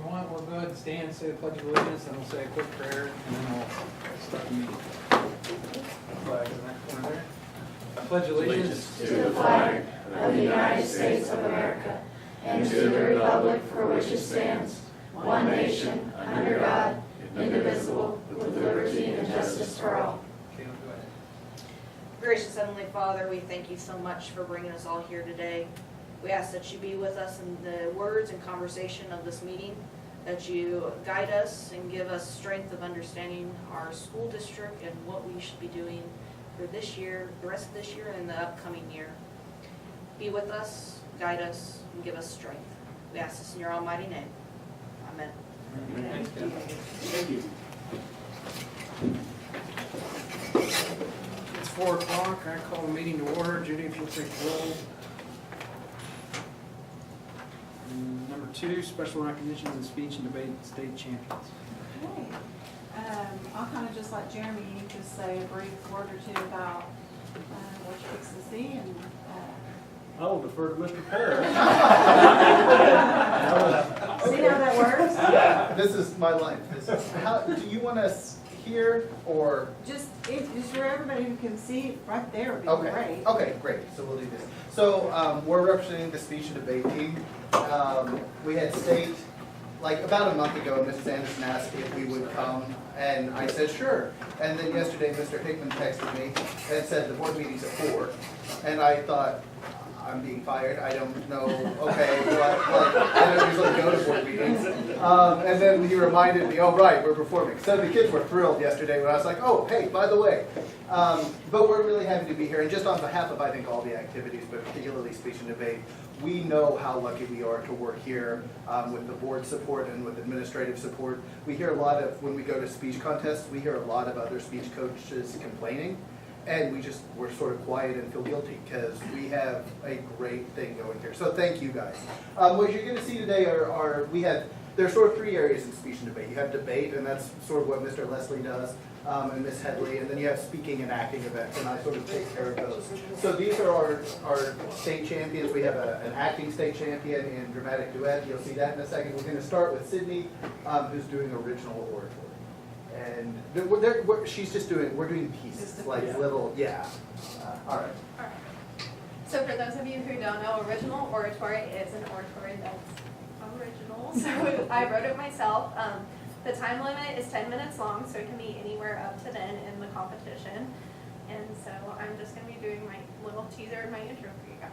know what, we'll go ahead and stand, say the Pledge of Allegiance, then we'll say a quick prayer, and then we'll start the meeting. Flag in that corner there. I pledge allegiance to the flag of the United States of America and to the republic for which it stands, one nation, under God, indivisible, with liberty and justice for all. Okay, go ahead. Gracious Heavenly Father, we thank you so much for bringing us all here today. We ask that you be with us in the words and conversation of this meeting, that you guide us and give us strength of understanding our school district and what we should be doing for this year, the rest of this year, and the upcoming year. Be with us, guide us, and give us strength. We ask this in your almighty name. Amen. Thanks, Ken. Thank you. It's 4 o'clock. I call the meeting to order. Judy, if you'll take roll. Number 2, special recognition of the speech and debate state champions. Okay. I'll kind of just let Jeremy just say a brief word or two about what you fix to see and. I will defer to Mr. Perry. See how that works? Yeah, this is my life. How, do you want us here or? Just for everybody who can see right there would be Okay. great. Okay, great. So we'll do this. So we're representing the speech and debate team. We had state, like about a month ago, Mrs. Anderson asked if we would come, and I said sure. And then yesterday, Mr. Hickman texted me and said the board meeting's at 4, and I thought, I'm being fired, I don't know, okay, what, I don't usually go to board meetings. And then he reminded me, oh right, we're performing. So the kids were thrilled yesterday when I was like, oh, hey, by the way. But we're really happy to be here, and just on behalf of, I think, all the activities, but particularly speech and debate, we know how lucky we are to work here with the board support and with administrative support. We hear a lot of, when we go to speech contests, we hear a lot of other speech coaches complaining. And we're sort of quiet and feel guilty because we have a great thing going here. So thank you guys. What you're going to see today there's sort of 3 areas in speech and debate. You have debate, and that's sort of what Mr. Leslie does, and Ms. Headley, and then you have speaking and acting events, and I sort of take care of those. So these are our state champions. We have an acting state champion in dramatic duet. You'll see that in a second. We're going to start with Sydney, who's doing original oratory. And she's just we're doing pieces, like little, yeah. All right. All right. So for those of you who don't know, original oratory is an oratory that's original. So I wrote it myself. The time limit is 10 minutes long, so it can be anywhere up to then in the competition. And so I'm just going to be doing my little teaser and my intro for you guys.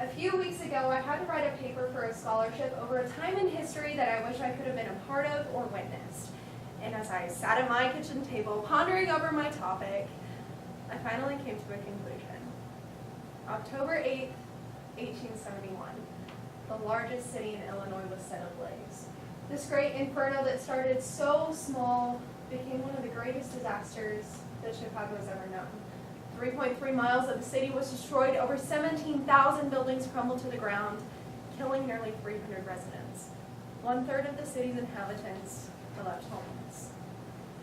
A few weeks ago, I had to write a paper for a scholarship over a time in history that I wish I could have been a part of or witnessed. And as I sat at my kitchen table pondering over my topic, I finally came to a conclusion. October 8th, 1871, the largest city in Illinois was set ablaze. This great inferno that started so small became one of the greatest disasters that Chicago has ever known. 3.3 miles of the city was destroyed, over 17,000 buildings crumbled to the ground, killing nearly 300 residents. 1/3 of the city's inhabitants were left homeless.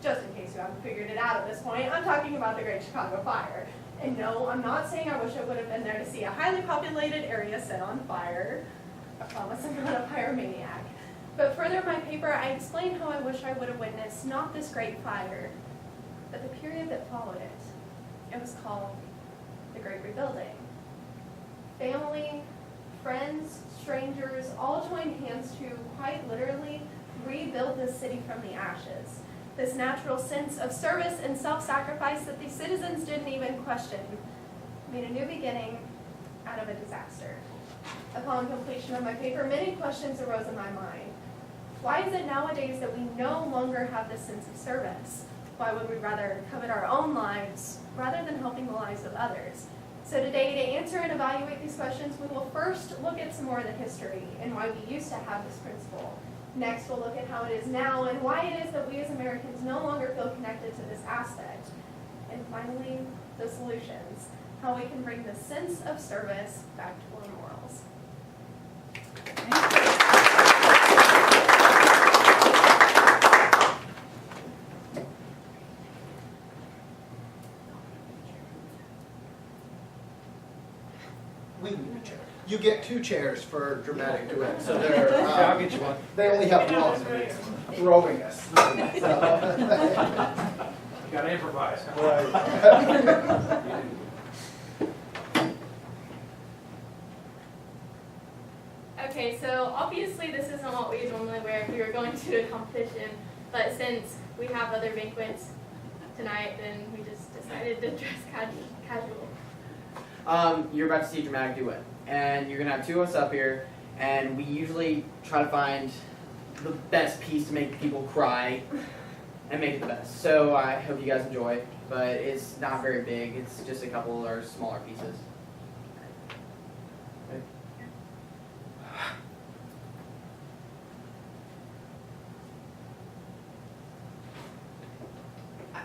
Just in case you haven't figured it out at this point, I'm talking about the Great Chicago Fire. And no, I'm not saying I wish I would have been there to see a highly populated area set on fire. I promise I'm not a pyromaniac. But further in my paper, I explain how I wish I would have witnessed not this great fire, but the period that followed it. It was called the Great Rebuilding. Family, friends, strangers all joined hands to quite literally rebuild this city from the ashes. This natural sense of service and self-sacrifice that the citizens didn't even question made a new beginning out of a disaster. Upon completion of my paper, many questions arose in my mind. Why is it nowadays that we no longer have this sense of service? Why would we rather covet our own lives rather than helping the lives of others? So today, to answer and evaluate these questions, we will first look at some more of the history and why we used to have this principle. Next, we'll look at how it is now and why it is that we as Americans no longer feel connected to this aspect. And finally, the solutions, how we can bring the sense of service back to our morals. we need a chair. You get 2 chairs for dramatic duet, so they're, Yeah, I'll get you one. they only have one, so it's throwing us. Gotta improvise. Okay, so obviously this isn't what we normally wear if we were going to a competition, but since we have other banquets tonight, then we just decided to dress casual. You're about to see dramatic duet, and you're gonna have 2 of us up here, and we usually try to find the best piece to make people cry and make it the best. So I hope you guys enjoy, but it's not very big. It's just a couple of our smaller pieces.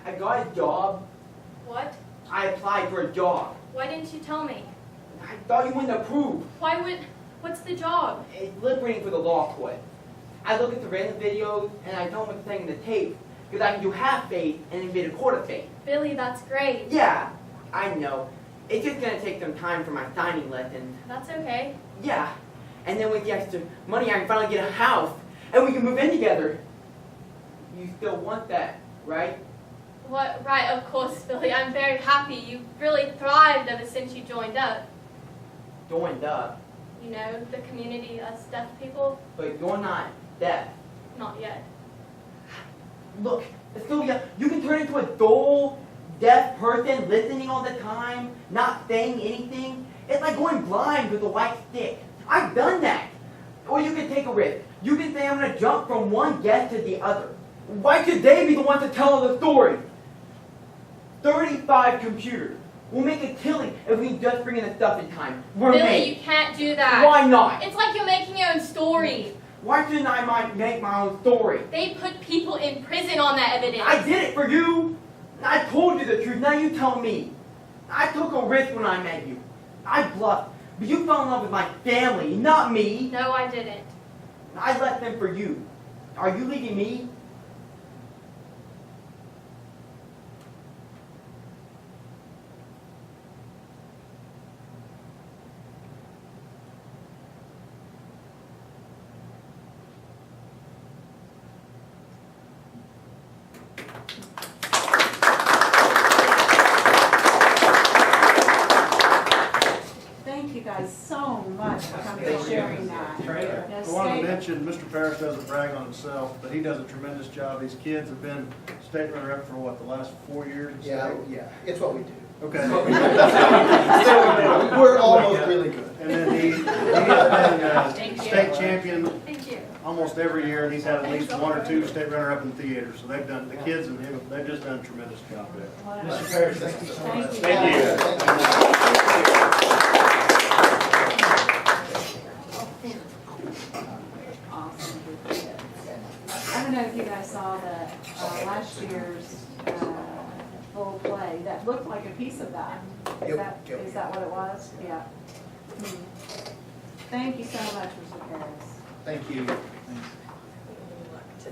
I got a job. What? I applied for a job. Why didn't you tell me? I thought you wouldn't approve. What's the job? It's lip reading for the law court. I look at the random videos and I know what's saying in the tape because I can do half faith and then get a quarter faith. Billy, that's great. Yeah, I know. It's just gonna take some time for my signing lesson. That's okay. Yeah, and then with the extra money I can finally get a house and we can move in together. You still want that, right? What? Right, of course, Billy. I'm very happy. You really thrived ever since you joined up. Joined up, You know, the community, us deaf people. but you're not deaf. Not yet. Look, Sylvia, you can turn into a dull, deaf person listening all the time, not saying anything. It's like going blind with a white stick. I've done that. Or you can take a risk. You can say I'm going to jump from one guest to the other. Why should they be the ones to tell the story? 35 computers. We'll make a killing if we can just bring in the stuff in time. We're Billy, made. you can't do that. Why not? It's like you're making your own story. Why shouldn't I make my own story? They put people in prison on that evidence. I did it for you. I told you the truth. Now you tell me. I took a risk when I met you. I bluffed. But you fell in love with my family, not me. No, I didn't. I left them for you. Are you leaving me? Thank you guys so much for coming and sharing that. Yes, I want to stay- mention, Mr. Parrish doesn't brag on himself, but he does a tremendous job. These kids have been state runner-up for what, the last 4 years? in Yeah, state? yeah, it's what we do. Okay. We're almost really good. And then he has been Thank you. state champion Thank you. almost every year, and he's had at least 1 or 2 state runner-up in theater. So they've done, the kids and him, they've just done a tremendous job there. Mr. Parrish, thank you so much. Thank you. Awesome. I don't know if you guys saw the last year's full play that looked like a piece of that. Yep. Is that what it was? Yeah. Thank you so much, Mr. Harris. Thank you.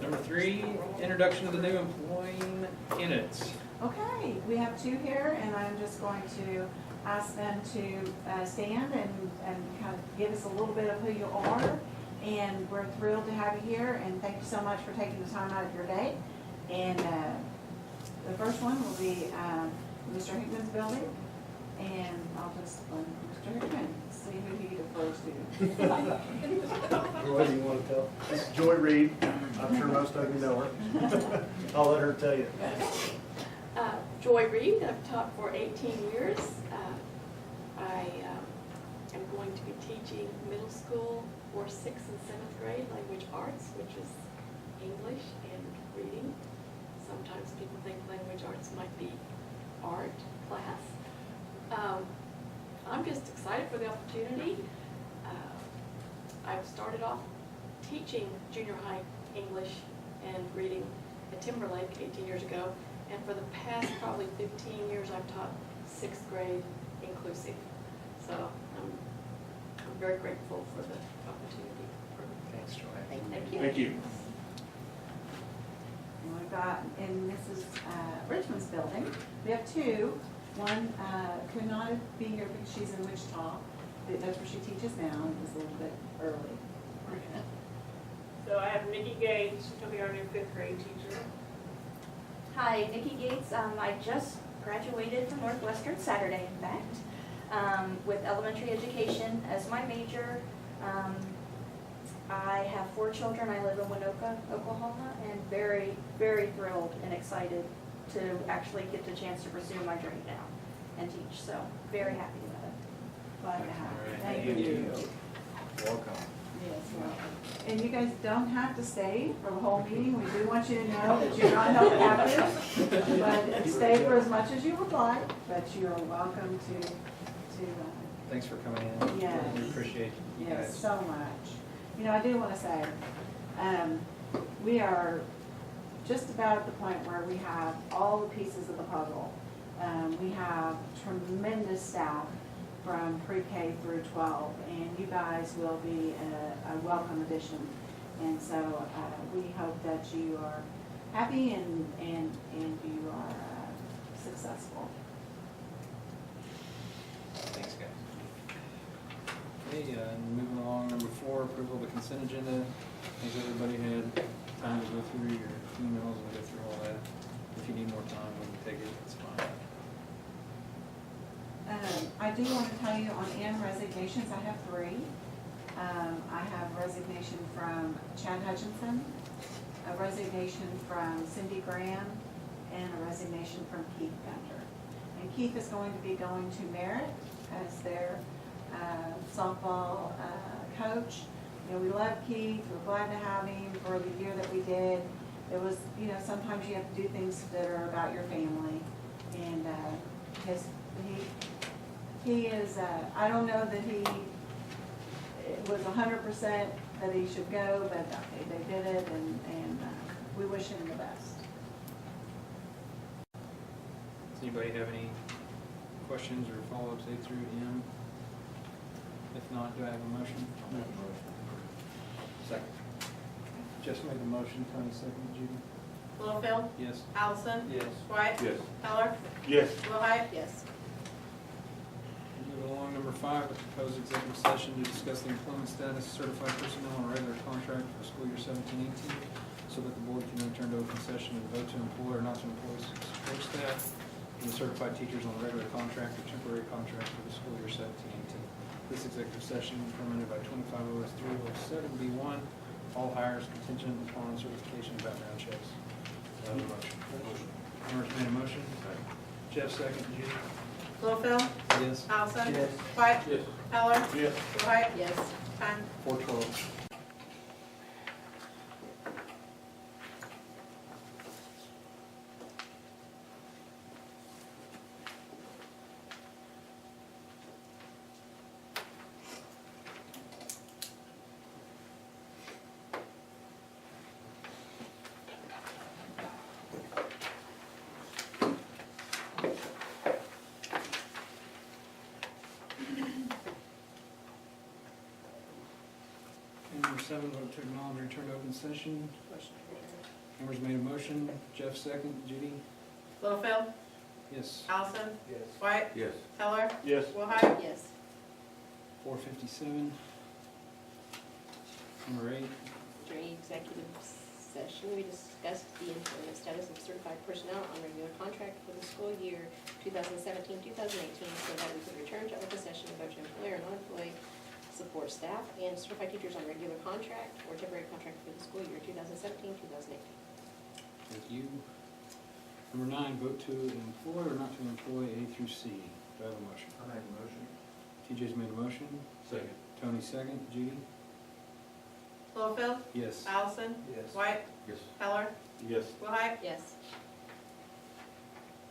Number 3, introduction of the new employee candidates. Okay, we have 2 here, and I'm just going to ask them to stand and kind of give us a little bit of who you are. And we're thrilled to have you here, and thank you so much for taking the time out of your day. And the first one will be Mr. Hickman's building, and I'll just let Mr. Hickman see who he defers to. Roy, do you want to tell? This is Joy Reed. I'm sure most of you know her. I'll let her tell you. Joy Reed, I've taught for 18 years. I am going to be teaching middle school for 6th and 7th grade language arts, which is English and reading. Sometimes people think language arts might be art class. I'm just excited for the opportunity. I've started off teaching junior high English and reading at Timberlake 18 years ago, and for the past probably 15 years I've taught 6th grade inclusive. So I'm very grateful for the opportunity. Thanks, Joy. Thank you. Thank you. And we've got in Mrs. Richmond's building, we have 2. One could not be here because she's in Wichita, that's where she teaches now, it was a little bit early. So I have Nikki Gates, she'll be our new 5th grade teacher. Hi, Nikki Gates. I just graduated from Northwestern Saturday, in fact, with elementary education as my major. I have 4 children. I live in Winoka, Oklahoma, and very, very thrilled and excited to actually get the chance to pursue my dream now and teach. So very happy with it. Glad to have All you. right, Thank you. Welcome. Yes, welcome. And you guys don't have to stay for the whole meeting. We do want you to know that you're not held captive, but stay for as much as you would like, but you're welcome to Thanks for coming in. Yes. We appreciate you yes, guys. so much. You know, I do want to say, we are just about at the point where we have all the pieces of the puzzle. We have tremendous staff from pre-K through 12, and you guys will be a welcome addition. And so we hope that you are happy and you are successful. Thanks, guys. Okay, moving along, number 4, approval of the consent agenda. Has everybody had time to go through your emails and go through all that? If you need more time, we can take it, it's fine. I do want to tell you on N resignations, I have 3. I have resignation from Chad Hutchinson, a resignation from Cindy Graham, and a resignation from Keith Gunter. And Keith is going to be going to Merritt as their softball coach. You know, we love Keith, we're glad to have him for the year that we did. It was, you know, sometimes you have to do things that are about your family. And he is, I don't know that he was 100% that he should go, but they did it, and we wish him the best. Does anybody have any questions or follow-ups A through M? If not, do I have a motion? Second. Jess made the motion, Tony seconded, Judy? Littlefield, Yes. Allison, Yes. White, Yes. Heller, Yes. Willhite, Yes. Moving along, number 5, the proposed executive session to discuss the employment status of certified personnel on a regular contract for school year 17-18, so that the board can return to open session and vote to employ or not to employ support staff and the certified teachers on a regular contract or temporary contract for the school year 17-18. This executive session is permitted by 25 OS 307B1, all hires contingent upon certification and background checks. Do I have a motion? Morris made a motion. Jeff second, Judy? Littlefield, Yes. Allison, Yes. White, Yes. Heller, Yes. Willhite, Yes. 10. 412. Number 7, vote to acknowledge return to open session. Members made a motion. Jeff second. Judy? Littlefield, Yes. Allison, Yes. White, Yes. Heller, Yes. Willhite, Yes. 457. Number 8. During executive session, we discussed the employment status of certified personnel on regular contract for the school year 2017-2018, so that we could return to open session and vote to employ or non-employ support staff and certified teachers on regular contract or temporary contract for the school year 2017-2018. Thank you. Number 9, vote to employ or not to employ A through C. Do I have a motion? I make a motion. TJ's made a motion. Second. Tony second. Judy? Littlefield, Yes. Allison, Yes. White, Yes. Heller, Yes. Willhite, Yes.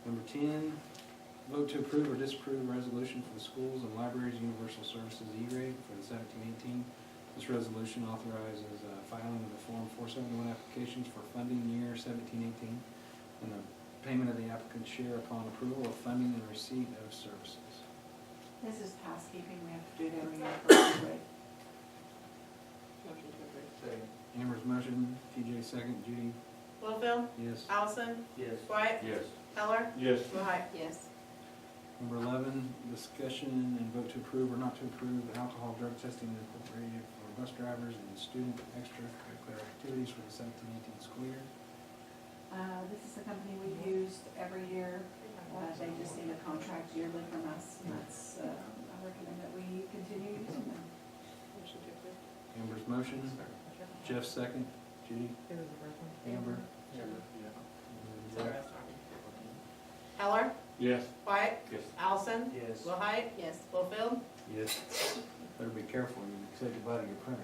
Number 10, vote to approve or disapprove a resolution for the schools and libraries universal services E-rate for the 17-18. This resolution authorizes filing of the Form 471 applications for funding year 17-18 and the payment of the applicant's share upon approval of funding and receipt of services. This is housekeeping, we have to do it every year for everybody. Motion to approve. Second. Amber's motion, TJ second, Judy? Littlefield, Yes. Allison, Yes. White, Yes. Heller, Yes. Willhite. Yes. Number 11, discussion and vote to approve or not to approve alcohol drug testing incorporated for bus drivers and student extracurricular activities for the 17-18 school year. This is a company we've used every year. They just need a contract yearly from us, and that's, I recommend that we continue using them. Motion to approve. Amber's motion, Jeff second, Judy, Amber. Heller? Yes. Wyatt? Yes. Allison? Yes. Will Height? Yes. Littlefield? Yes. Better be careful when you say goodbye to your printer.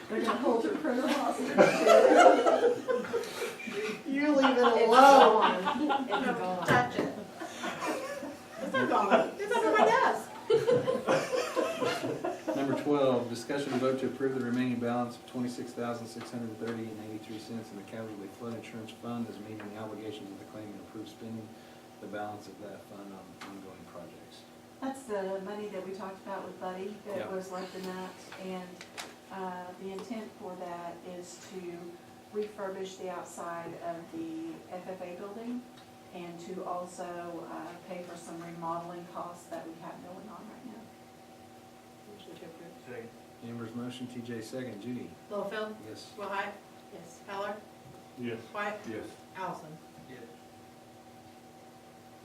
They're gonna hold your printer hostage. You leave it It's alone. gone. It's gone. Touch it. It's not gone. It's under my desk. Number 12, discussion and vote to approve the remaining balance of $26,630.83 in the casualty flood insurance fund as meeting the obligations of the claim and approve spending the balance of that fund on ongoing projects. That's the money that we talked about with Buddy, that Yeah. was left in that, and, the intent for that is to refurbish the outside of the FFA building, and to also, pay for some remodeling costs that we have going on right now. Motion to approve. Second. Amber's motion, TJ second, Judy. Littlefield? Yes. Will Height? Yes. Heller? Yes. Wyatt? Yes. Allison?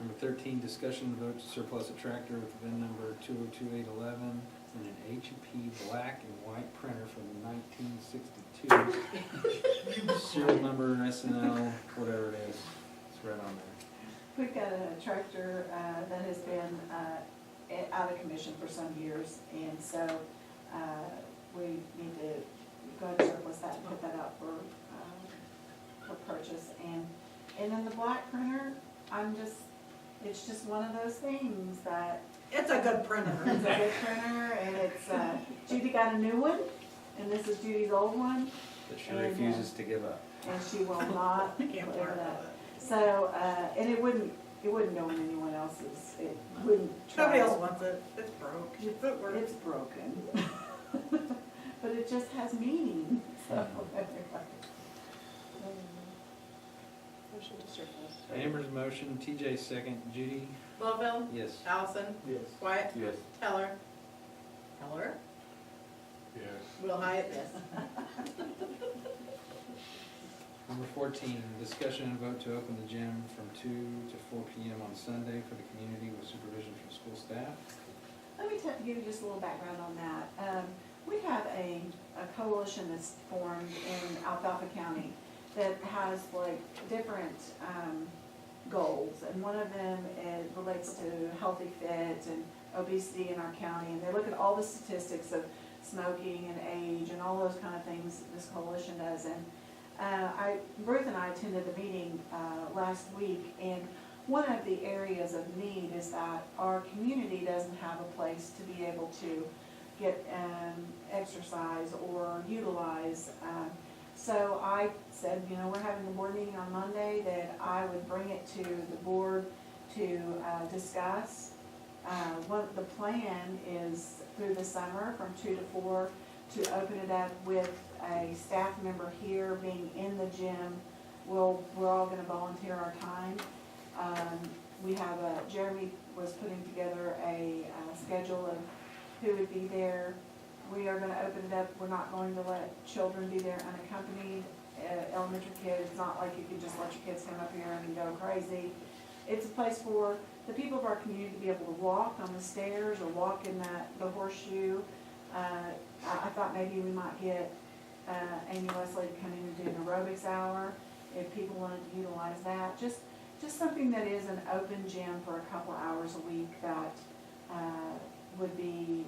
Number 13, discussion and vote to surplus a tractor with VIN number 202-811 and an HP black and white printer from 1962. Serial number, SNL, whatever it is, it's right on there. We've got a tractor, that has been, out of commission for some years, and so, we need to go ahead and surplus that and put that out for purchase. And then the black printer, it's just one of those things that, It's a good printer. it's a good printer, and it's, Judy got a new one, and this is Judy's old one, That she And, refuses to give up. and she will not I can't wear part that. with it. So, and it wouldn't go in anyone else's, it wouldn't. Nobody else travel. wants it. It's broke. If it works. It's broken. But it just has meaning, so, Motion to surplus. Amber's motion, TJ second, Judy. Littlefield? Yes. Allison? Yes. Wyatt? Yes. Heller? Heller? Yes. Will Height? Yes. Number 14, discussion and vote to open the gym from 2 to 4 p.m. on Sunday for the community with supervision from school staff. Let me give you just a little background on that. We have a coalition that's formed in Alfalfa County that has like different goals, and one of them relates to healthy fit and obesity in our county, and they look at all the statistics of smoking and age and all those kind of things this coalition does. And Ruth and I attended the meeting last week, and one of the areas of need is that our community doesn't have a place to be able to get exercise or utilize. So I said, we're having the board meeting on Monday, that I would bring it to the board to discuss. What the plan is through the summer from 2 to 4 to open it up with a staff member here being in the gym. We're all gonna volunteer our time. We have Jeremy was putting together a schedule of who would be there. We are gonna open it up. We're not going to let children be there unaccompanied. Elementary kids, it's not like you can just let your kids come up here and go crazy. It's a place for the people of our community to be able to walk on the stairs or walk in the horseshoe. I thought maybe we might get Amy Leslie to come in and do an aerobics hour if people wanted to utilize that. Just something that is an open gym for a couple hours a week that would be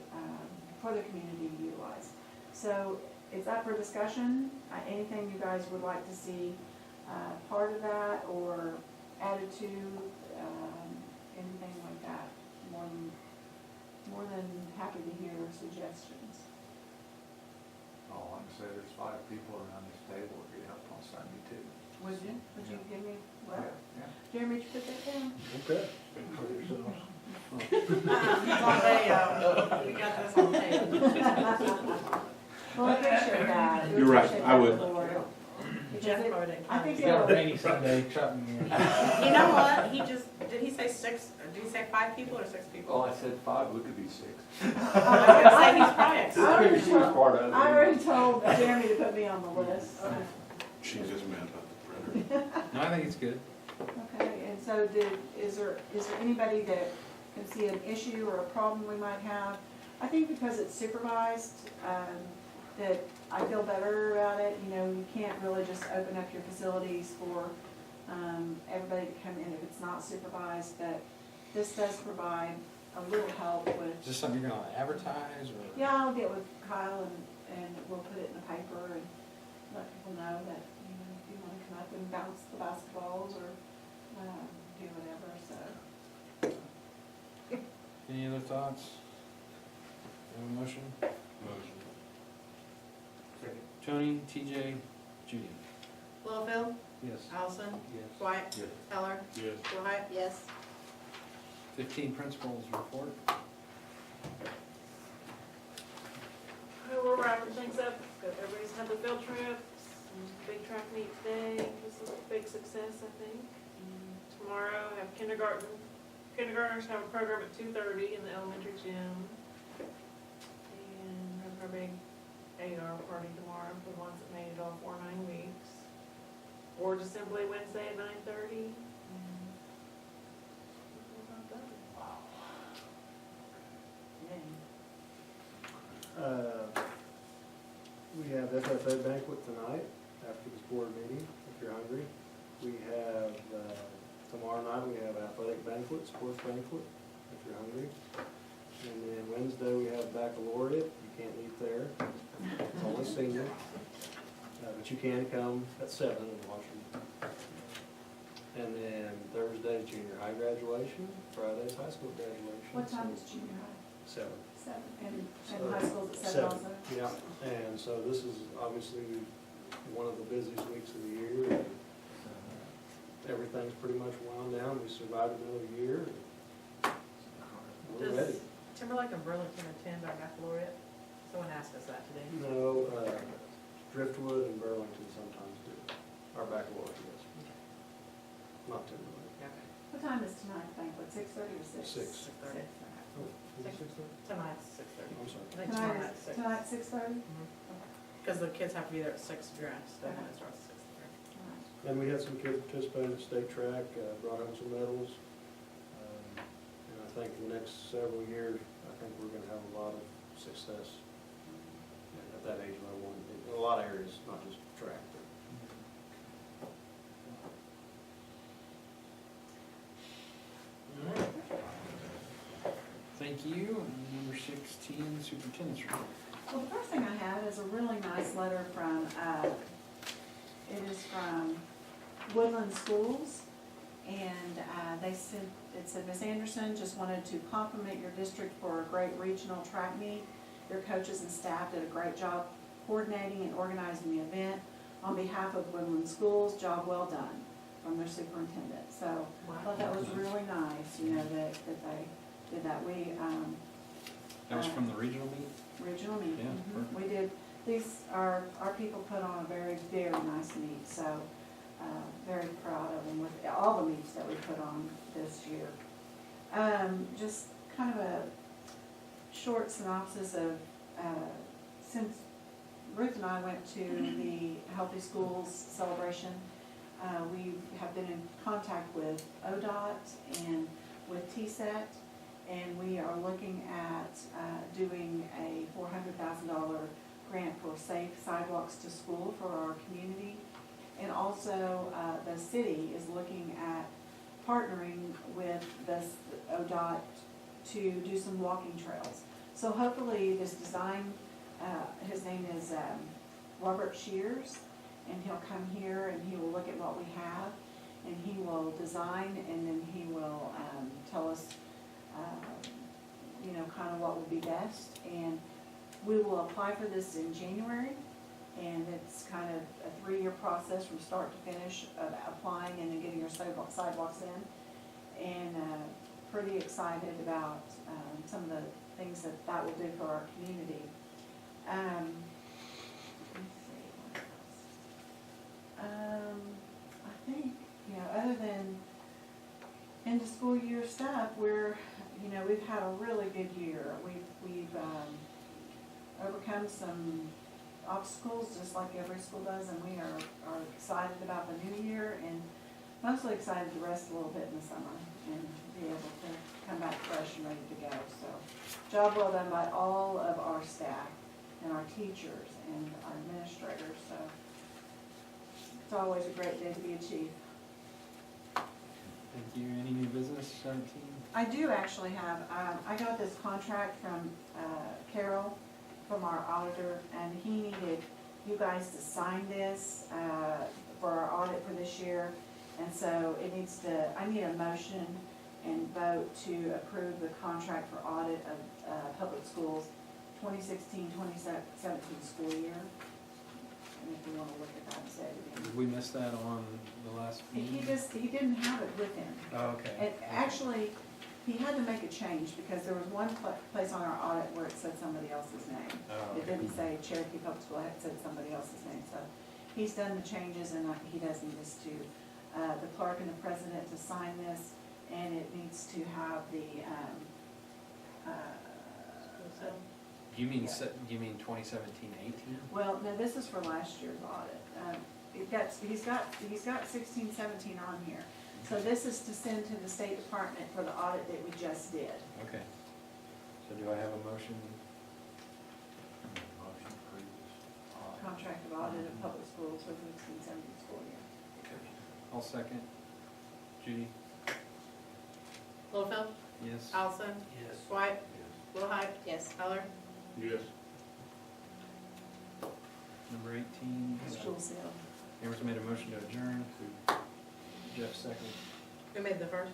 for the community to utilize. So it's up for discussion. Anything you guys would like to see part of that or added to, anything like that, more than happy to hear suggestions. Oh, I can say there's 5 people around this table that get help on Sunday too. Would you? Would you give me, well, Yeah. Jeremy, did you put that down? Okay. We got this on tape. Well, I appreciate that. You're right, appreciate I that, would. Lord. It Jeff it- probably didn't I think count. You got a it'll- rainy Sunday, truck me. You know what, he just, did he say six, did he say 5 people or 6 people? Well, I said 5, we could be 6. I was gonna say he's probably at I already She was told- part of it. I already told Jeremy to put me on the list. She just meant about the printer. No, I think it's good. Okay, and so is there anybody that can see an issue or a problem we might have? I think because it's supervised, that I feel better about it. You know, you can't really just open up your facilities for, everybody to come in if it's not supervised, but this does provide a little help with. Is this something you're gonna advertise or? Yeah, I'll get with Kyle and we'll put it in the paper and let people know that, you know, if you wanna come up and bounce the basketballs or, do whatever, so. Any other thoughts? Have a motion? Motion. Tony, TJ, Judy. Littlefield, Yes. Allison, Yes. White, Yes. Heller, Yes. Wright. Yes. 15 principals report. We're wrapping things up. Everybody's had the field trips, big track meet today. This is a big success, I think. Tomorrow, have kindergartners have a program at 2:30 in the elementary gym. And have our big 8-hour party tomorrow for the ones that made it all 4 9 weeks. Board Assembly Wednesday at 9:30. We have FFA banquet tonight after this board meeting, if you're hungry. We have, tomorrow night, we have athletic banquet, sports banquet, if you're hungry. And then Wednesday, we have baccalaureate. You can't eat there. It's only senior. But you can come at 7 and watch them. And then Thursday, junior high graduation. Friday's high school graduation. What time is junior high? 7. 7, and high school's at 7 also? Yeah, and so this is obviously one of the busiest weeks of the year. And, everything's pretty much wound down. We survived another year. We're ready. Does Timberlake and Burlington attend our baccalaureate? Someone asked us that today. No, Driftwood and Burlington sometimes do. Our baccalaureate, yes. Not Timberlake. Okay. What time is tonight's banquet, 6:30 or 6? 6. 6:30. Oh, is it 6:30? Tonight's 6:30. I'm sorry. I think tomorrow Tonight night's is, 6. tonight 6:30? Because the kids have to be there at 6 dressed, and then it starts at 6:30. And we had some kids participating in state track, brought home some medals. And I think the next several years, I think we're gonna have a lot of success at that age level in a lot of areas, not just track. Thank you. And number 16, superintendent's report. Well, the first thing I have is a really nice letter from, it is from Woodland Schools. And they said, it said, Ms. Anderson, just wanted to compliment your district for a great regional track meet. Your coaches and staff did a great job coordinating and organizing the event. On behalf of Woodland Schools, job well done from their superintendent. So I thought that was really nice, you know, that they did that. We, That was from the regional meet? regional meet. Yeah, Mhm. perfect. We did, our people put on a very, very nice meet, so, very proud of them with all the meets that we put on this year. Just kind of a short synopsis of, since Ruth and I went to the Healthy Schools celebration, we have been in contact with ODOT and with TSET, and we are looking at doing a $400,000 grant for safe sidewalks to school for our community. And also, the city is looking at partnering with this ODOT to do some walking trails. So hopefully this design, his name is Robert Shears, and he'll come here and he will look at what we have, and he will design, and then he will tell us, you know, kind of what would be best. And we will apply for this in January, and it's kind of a 3-year process from start to finish of applying and then getting your sidewalks in. And pretty excited about some of the things that will do for our community. Let's see, what else? I think, other than end of school year stuff, we've had a really good year. We've overcome some obstacles, just like every school does, and we are excited about the new year, and mostly excited to rest a little bit in the summer and be able to come back fresh and ready to go. So, job well done by all of our staff and our teachers and our administrators. So, it's always a great day to be a chief. Thank you. Any new business, 17? I do actually have, I got this contract from Carol, from our auditor, and he needed you guys to sign this for our audit for this year. And so I need a motion and vote to approve the contract for audit of public schools 2016-2017 school year. And if you want to look at that and say it again. Did we miss that on the last meeting? He didn't have it with him. Oh, okay. And actually, he had to make a change because there was one place on our audit where it said somebody else's name. Oh, It okay. didn't say Cherokee Public School, it said somebody else's name. So he's done the changes, and he does need us to, the clerk and the president to sign this, and it needs to have the, You mean, Yeah. you mean 2017-18? well, no, this is for last year's audit. He's got 16-17 on here. So this is to send to the State Department for the audit that we just did. Okay. So do I have a motion? Motion previous. Contract of audit of public schools for the 16-17 school year. Okay. I'll second. Judy? Littlefield, Yes. Allison, Yes. White, Willhite, Yes. Heller. Yes. Number 18. School sale. Amber's made a motion to adjourn. Jeff second. Who made the first?